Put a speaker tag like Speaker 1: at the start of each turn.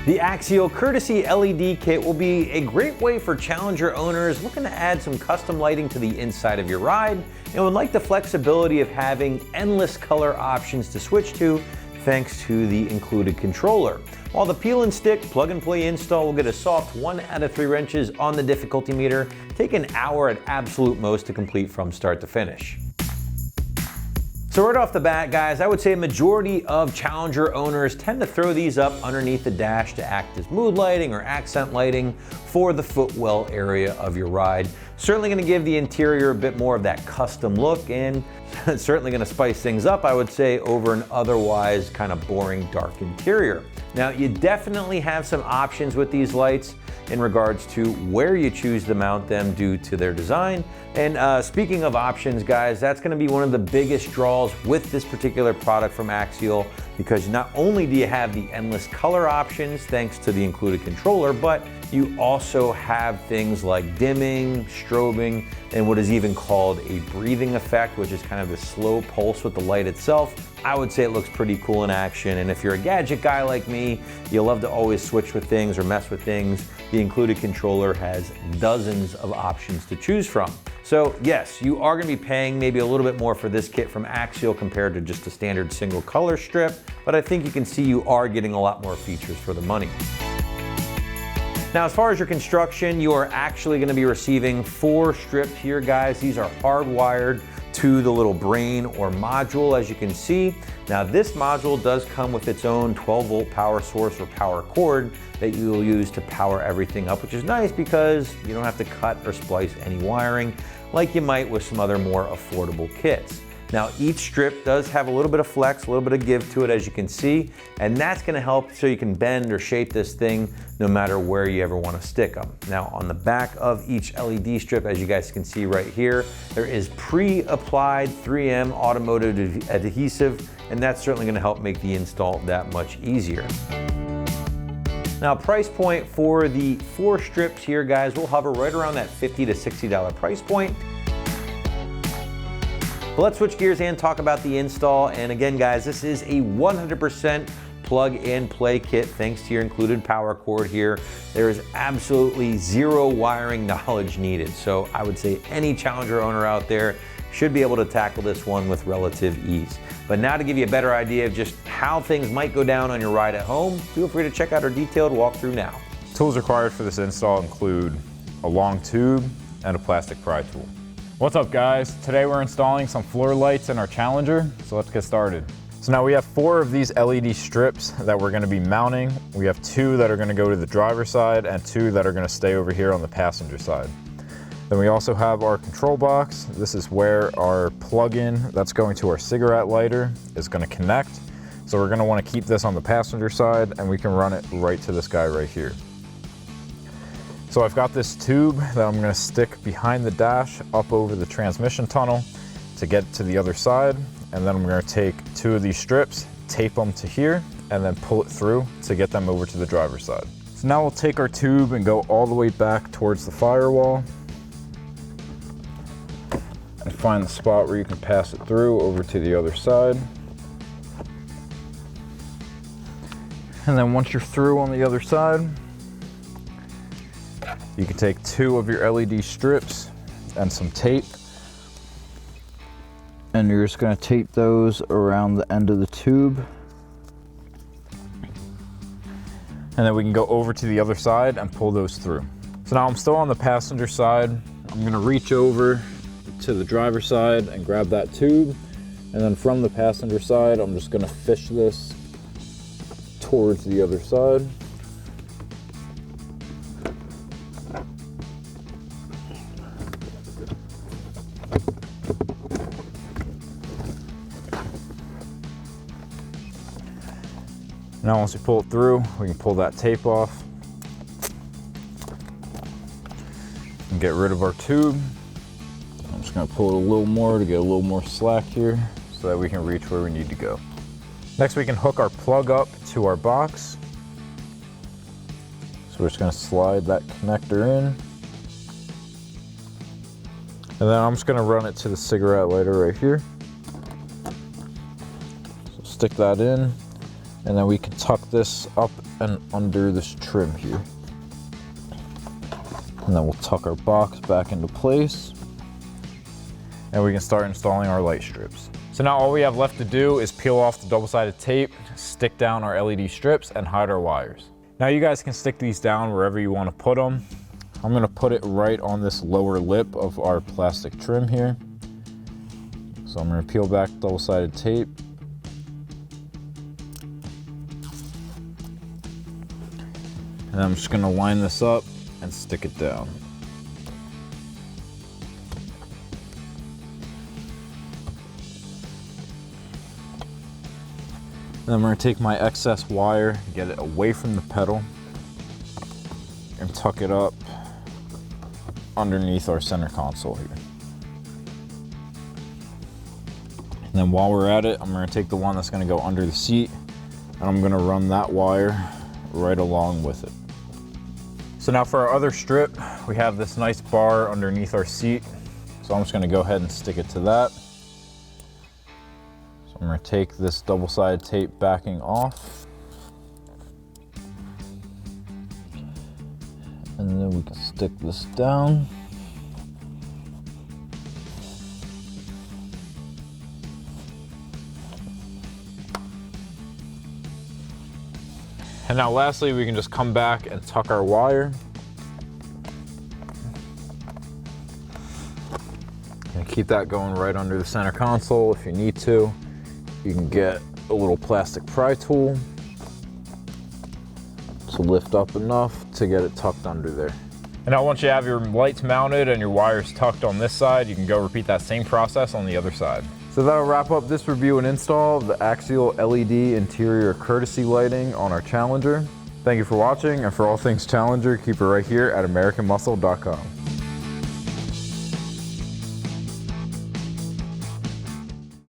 Speaker 1: The Axial Courtesy LED kit will be a great way for Challenger owners looking to add some custom lighting to the inside of your ride and would like the flexibility of having endless color options to switch to thanks to the included controller. While the peel and stick plug and play install will get a soft 1 out of 3 wrenches on the difficulty meter, take an hour at absolute most to complete from start to finish. So right off the bat, guys, I would say a majority of Challenger owners tend to throw these up underneath the dash to act as mood lighting or accent lighting for the footwell area of your ride. Certainly going to give the interior a bit more of that custom look, and certainly going to spice things up, I would say, over an otherwise kind of boring dark interior. Now, you definitely have some options with these lights in regards to where you choose to mount them due to their design. And speaking of options, guys, that's going to be one of the biggest draws with this particular product from Axial, because not only do you have the endless color options thanks to the included controller, but you also have things like dimming, strobing, and what is even called a breathing effect, which is kind of the slow pulse with the light itself. I would say it looks pretty cool in action, and if you're a gadget guy like me, you love to always switch with things or mess with things, the included controller has dozens of options to choose from. So yes, you are going to be paying maybe a little bit more for this kit from Axial compared to just a standard single color strip, but I think you can see you are getting a lot more features for the money. Now, as far as your construction, you are actually going to be receiving 4 strips here, guys. These are hardwired to the little brain or module, as you can see. Now, this module does come with its own 12-volt power source or power cord that you will use to power everything up, which is nice because you don't have to cut or splice any wiring like you might with some other more affordable kits. Now, each strip does have a little bit of flex, a little bit of give to it, as you can see, and that's going to help so you can bend or shape this thing no matter where you ever want to stick them. Now, on the back of each LED strip, as you guys can see right here, there is pre-applied 3M automotive adhesive, and that's certainly going to help make the install that much easier. Now, price point for the 4 strips here, guys, will hover right around that $50 to $60 price point. But let's switch gears and talk about the install. And again, guys, this is a 100% plug and play kit thanks to your included power cord here. There is absolutely zero wiring knowledge needed. So I would say any Challenger owner out there should be able to tackle this one with relative ease. But now, to give you a better idea of just how things might go down on your ride at home, feel free to check out our detailed walkthrough now.
Speaker 2: Tools required for this install include a long tube and a plastic pry tool. What's up, guys? Today we're installing some floor lights in our Challenger, so let's get started. So now we have 4 of these LED strips that we're going to be mounting. We have 2 that are going to go to the driver's side and 2 that are going to stay over here on the passenger side. Then we also have our control box. This is where our plug-in that's going to our cigarette lighter is going to connect. So we're going to want to keep this on the passenger side, and we can run it right to this guy right here. So I've got this tube that I'm going to stick behind the dash up over the transmission tunnel to get to the other side, and then I'm going to take 2 of these strips, tape them to here, and then pull it through to get them over to the driver's side. So now we'll take our tube and go all the way back towards the firewall and find the spot where you can pass it through over to the other side. And then once you're through on the other side, you can take 2 of your LED strips and some tape, and you're just going to tape those around the end of the tube. And then we can go over to the other side and pull those through. So now I'm still on the passenger side. I'm going to reach over to the driver's side and grab that tube, and then from the passenger side I'm just going to fish this towards the other side. Now once we pull it through, we can pull that tape off and get rid of our tube. I'm just going to pull it a little more to get a little more slack here so that we can reach where we need to go. Next, we can hook our plug up to our box. So we're just going to slide that connector in. And then I'm just going to run it to the cigarette lighter right here. So stick that in. And then we can tuck this up and under this trim here. And then we'll tuck our box back into place. And we can start installing our light strips. So now all we have left to do is peel off the double-sided tape, stick down our LED strips, and hide our wires. Now you guys can stick these down wherever you want to put them. I'm going to put it right on this lower lip of our plastic trim here. So I'm going to peel back double-sided tape. And I'm just going to line this up and stick it down. Then I'm going to take my excess wire, get it away from the pedal, and tuck it up underneath our center console here. And then while we're at it, I'm going to take the one that's going to go under the seat, and I'm going to run that wire right along with it. So now for our other strip, we have this nice bar underneath our seat. So I'm just going to go ahead and stick it to that. So I'm going to take this double-sided tape backing off. And then we can stick this down. And now lastly, we can just come back and tuck our wire. And keep that going right under the center console if you need to. You can get a little plastic pry tool to lift up enough to get it tucked under there. And now once you have your lights mounted and your wires tucked on this side, you can go repeat that same process on the other side. So that'll wrap up this review and install of the Axial LED interior courtesy lighting on our Challenger. Thank you for watching, and for all things Challenger, keep it right here at AmericanMuscle.com.